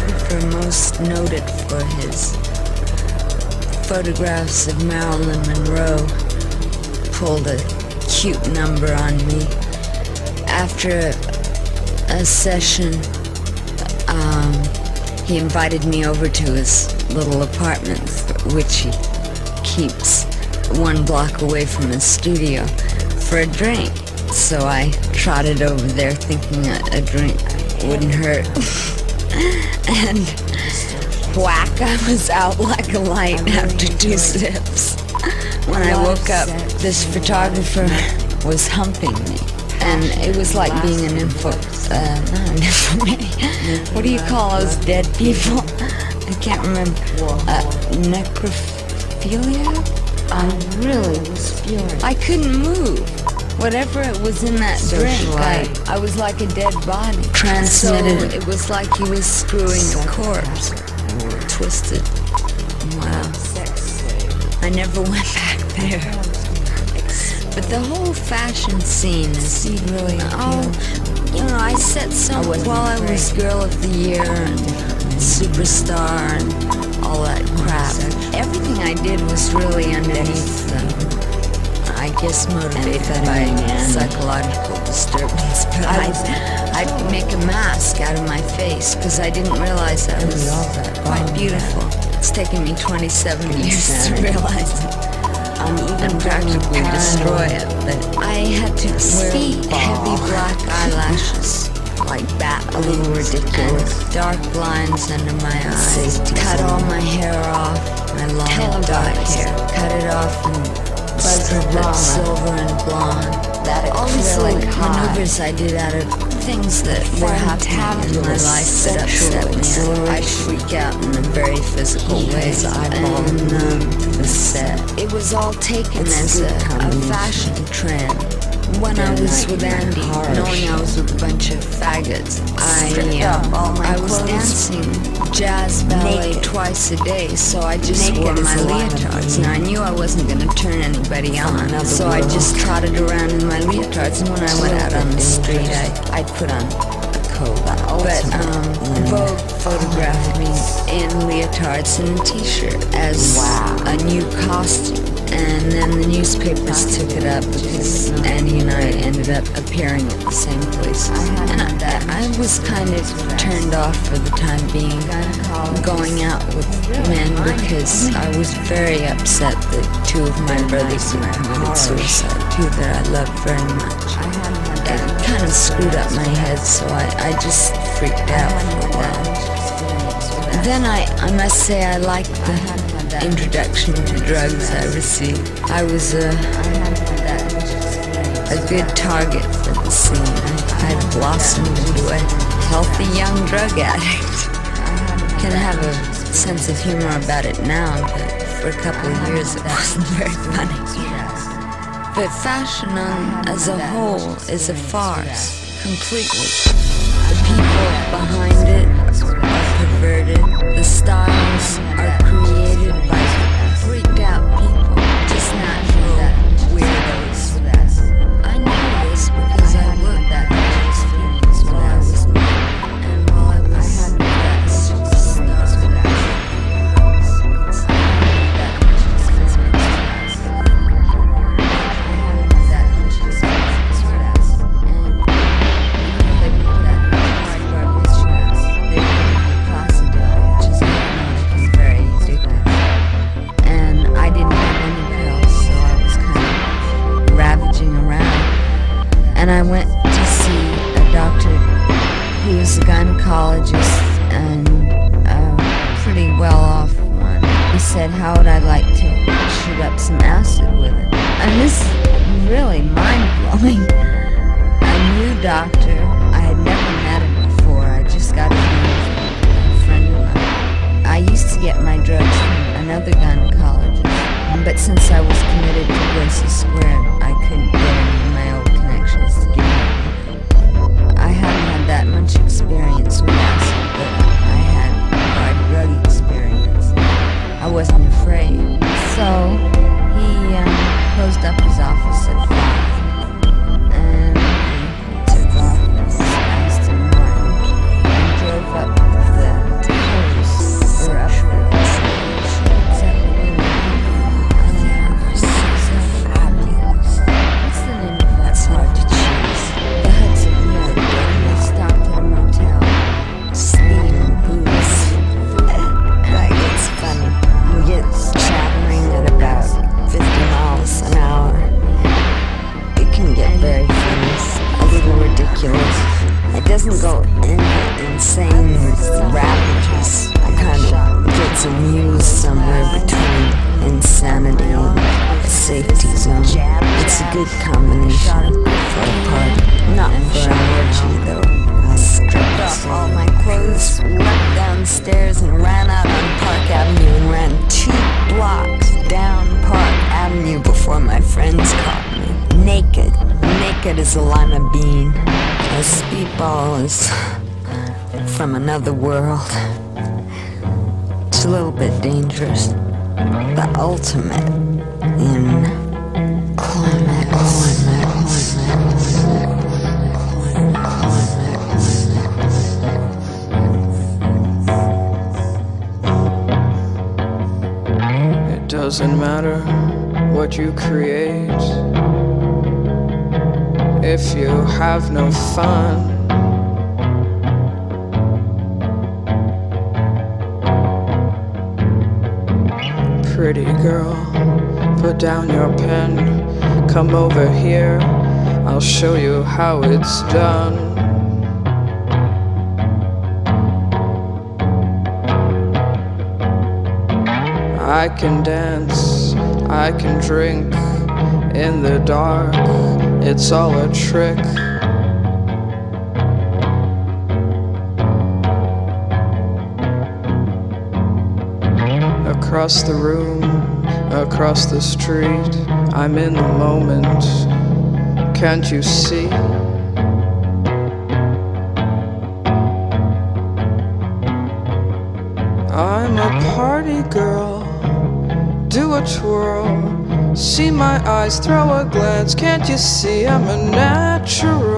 photographer most noted for his photographs of Marilyn Monroe, pulled a cute number on me. After a session, he invited me over to his little apartment, which he keeps 1 block away from his studio, for a drink. So I trotted over there thinking a drink wouldn't hurt. And whack, I was out like a light after 2 sips. When I woke up, this photographer was humping me. And it was like being an what do you call those dead people? I can't remember. Necrophilia? I really was furious. I couldn't move. Whatever it was in that drink, I was like a dead body. Transmitted. So it was like he was screwing a corpse. Twisted. Wow. I never went back there. But the whole fashion scene is really, you know, I set some, while I was Girl of the Year and Superstar and all that crap, everything I did was really underneath, I guess motivated by psychological disturbance, but I'd make a mask out of my face because I didn't realize that was quite beautiful. It's taken me 27 years to realize it. And practically destroy it, but I had to wear heavy black eyelashes, like bat, a little ridiculous, and dark lines under my eyes, cut all my hair off, my long dark hair, cut it off and strip it silver and blonde. All these little maneuvers I did out of things that were happening in my life that upset me. I freak out in a very physical way, and it was all taken as a fashion trend. When I was with Andy, knowing I was with a bunch of faggots, I was dancing jazz ballet twice a day, so I just wore my leotards. Now I knew I wasn't going to turn anybody on, so I just trotted around in my leotards, and when I went out on the street, I'd put on a coat. But Vogue photographed me in leotards and a t-shirt as a new costume. And then the newspapers took it up because Andy and I ended up appearing at the same places. And I was kind of turned off for the time being going out with men because I was very upset that 2 of my brothers had committed suicide, 2 that I loved very much. It kind of screwed up my head, so I just freaked out for a while. Then I must say I liked the introduction to drugs I received. I was a good target for the scene. I had blossomed into a healthy young drug addict. Can have a sense of humor about it now, but for a couple of years it wasn't very funny. But fashion as a whole is a farce, completely. The people behind it are perverted. The styles are created by freaked out people, just natural weirdos. I know this because I worked that experience while I was married, and while I had that and I went to see a doctor who was a gynecologist and a pretty well-off one. He said, how would I like to shoot up some acid with it? And this is really mind-blowing. A new doctor, I had never met him before, I just got to know a friend of mine. I used to get my drugs from another gynecologist, but since I was committed to Gracie Square, I couldn't get any of my old connections to give me. I hadn't had that much experience with acid, but I had hard drug experience. I wasn't afraid. So he closed up his office at 5, and he took off in his Aston Martin and drove up the doesn't go into insane ravages. I kind of gets amused somewhere between insanity and a safety zone. It's a good combination for a party, not for an orgy though. I stripped off all my clothes, leapt downstairs and ran out on Park Avenue and ran 2 blocks down Park Avenue before my friends caught me. Naked as a lima bean. A speedball is from another world. It's a little bit dangerous. The ultimate in climax. It doesn't matter what you create if you have no fun. Pretty girl, put down your pen, come over here, I'll show you how it's done. I can dance, I can drink in the dark, it's all a trick. Across the room, across the street, I'm in the moment, can't you see? I'm a party girl, do a twirl, see my eyes, throw a glance, can't you see I'm a natural?